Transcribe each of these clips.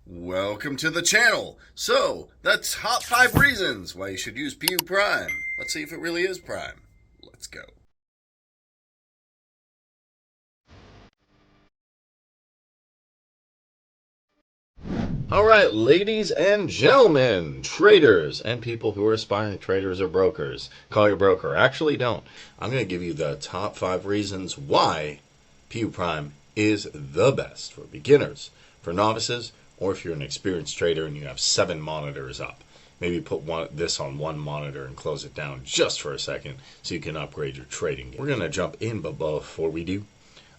Welcome to the channel. So, the top 5 reasons why you should use puprime. Let's see if it really is prime. Let's go. Alright, ladies and gentlemen, traders, and people who are aspiring traders or brokers. Call your broker. Actually, don't. I'm going to give you the top 5 reasons why puprime is the best for beginners, for novices, or if you're an experienced trader and you have 7 monitors up. Maybe put this on one monitor and close it down just for a second so you can upgrade your trading game. We're going to jump in, but before we do,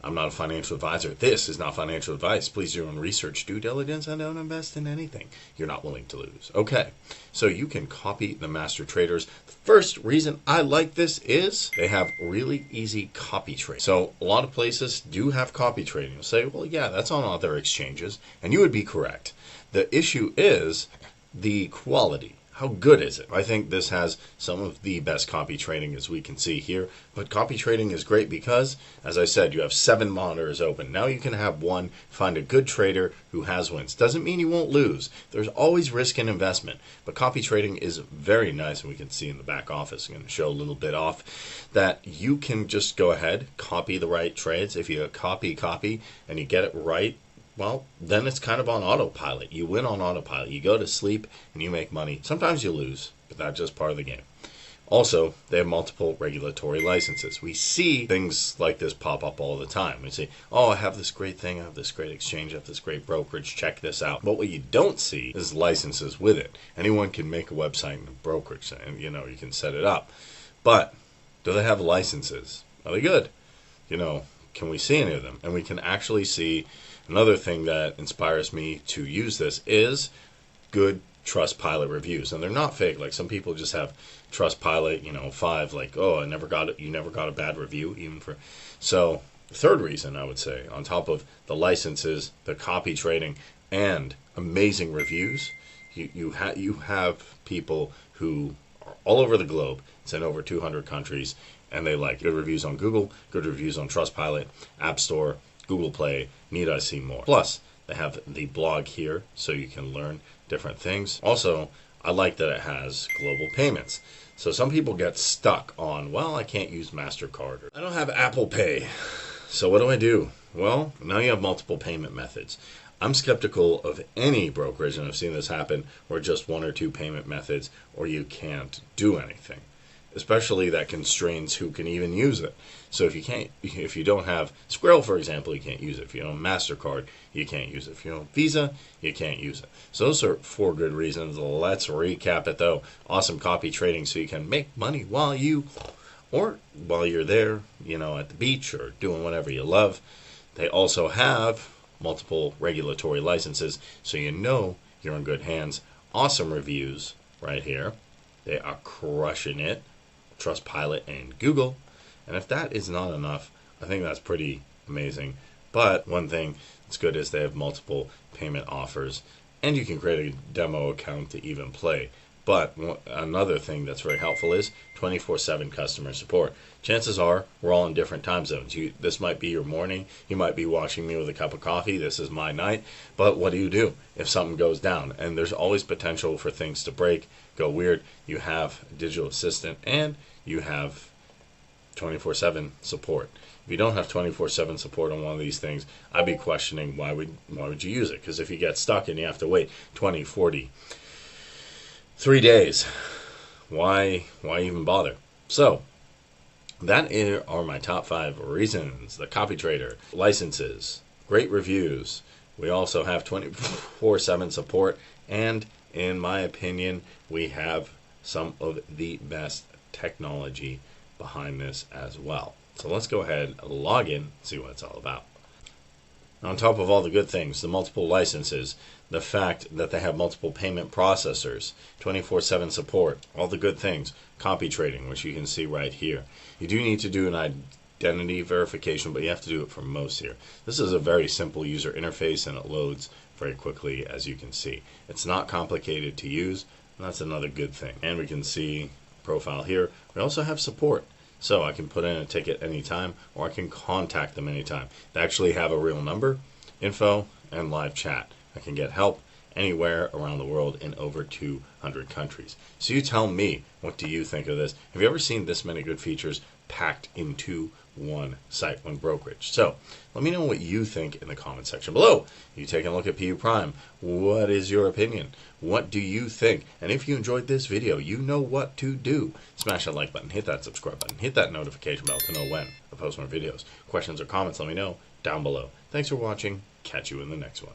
I'm not a financial advisor. This is not financial advice. Please do your own research, due diligence, and don't invest in anything you're not willing to lose. Okay, so you can copy the master traders. The first reason I like this is they have really easy copy trading. So a lot of places do have copy trading. You'll say, well, yeah, that's on other exchanges, and you would be correct. The issue is the quality. How good is it? I think this has some of the best copy trading as we can see here. But copy trading is great because, as I said, you have 7 monitors open. Now you can have one, find a good trader who has wins. Doesn't mean you won't lose. There's always risk in investment. But copy trading is very nice, and we can see in the back office. I'm going to show a little bit off that you can just go ahead, copy the right trades. If you copy, and you get it right, well, then it's kind of on autopilot. You win on autopilot. You go to sleep and you make money. Sometimes you lose, but that's just part of the game. Also, they have multiple regulatory licenses. We see things like this pop up all the time. We say, oh, I have this great thing, I have this great exchange, I have this great brokerage, check this out. But what you don't see is licenses with it. Anyone can make a website and a brokerage, and you can set it up. But do they have licenses? Are they good? Can we see any of them? And we can actually see another thing that inspires me to use this is good Trustpilot reviews. And they're not fake. Like some people just have Trustpilot, 5, like, oh, you never got a bad review, even for. So the third reason I would say, on top of the licenses, the copy trading, and amazing reviews, you have people who are all over the globe. It's in over 200 countries, and they like good reviews on Google, good reviews on Trustpilot, App Store, Google Play. Need I see more? Plus, they have the blog here, so you can learn different things. Also, I like that it has global payments. So some people get stuck on, well, I can't use Mastercard. I don't have Apple Pay. So what do I do? Well, now you have multiple payment methods. I'm skeptical of any brokerage, and I've seen this happen, where just 1 or 2 payment methods, or you can't do anything. Especially that constrains who can even use it. So if you don't have Skrill, for example, you can't use it. If you don't have Mastercard, you can't use it. If you don't have Visa, you can't use it. So those are 4 good reasons. Let's recap it though. Awesome copy trading, so you can make money while you're there, at the beach or doing whatever you love. They also have multiple regulatory licenses, so you're in good hands. Awesome reviews right here. They are crushing it. Trustpilot and Google. And if that is not enough, I think that's pretty amazing. But one thing that's good is they have multiple payment offers, and you can create a demo account to even play. But another thing that's very helpful is 24/7 customer support. Chances are we're all in different time zones. This might be your morning. You might be watching me with a cup of coffee. This is my night. But what do you do if something goes down? And there's always potential for things to break, go weird. You have a digital assistant, and you have 24/7 support. If you don't have 24/7 support on one of these things, I'd be questioning why would you use it? Because if you get stuck and you have to wait 20, 40, 3 days, why even bother? So that are my top 5 reasons. The copy trader, licenses, great reviews. We also have 24/7 support, and in my opinion, we have some of the best technology behind this as well. So let's go ahead, log in, see what it's all about. On top of all the good things, the multiple licenses, the fact that they have multiple payment processors, 24/7 support, all the good things, copy trading, which you can see right here. You do need to do an identity verification, but you have to do it for most here. This is a very simple user interface, and it loads very quickly, as you can see. It's not complicated to use, and that's another good thing. And we can see profile here. We also have support. So I can put in a ticket anytime, or I can contact them anytime. They actually have a real number, info, and live chat. I can get help anywhere around the world in over 200 countries. So you tell me, what do you think of this? Have you ever seen this many good features packed into one site, one brokerage? So let me know what you think in the comment section below. You taking a look at puprime. What is your opinion? What do you think? And if you enjoyed this video, you know what to do. Smash that like button, hit that subscribe button, hit that notification bell to know when I post more videos. Questions or comments, let me know down below. Thanks for watching. Catch you in the next one.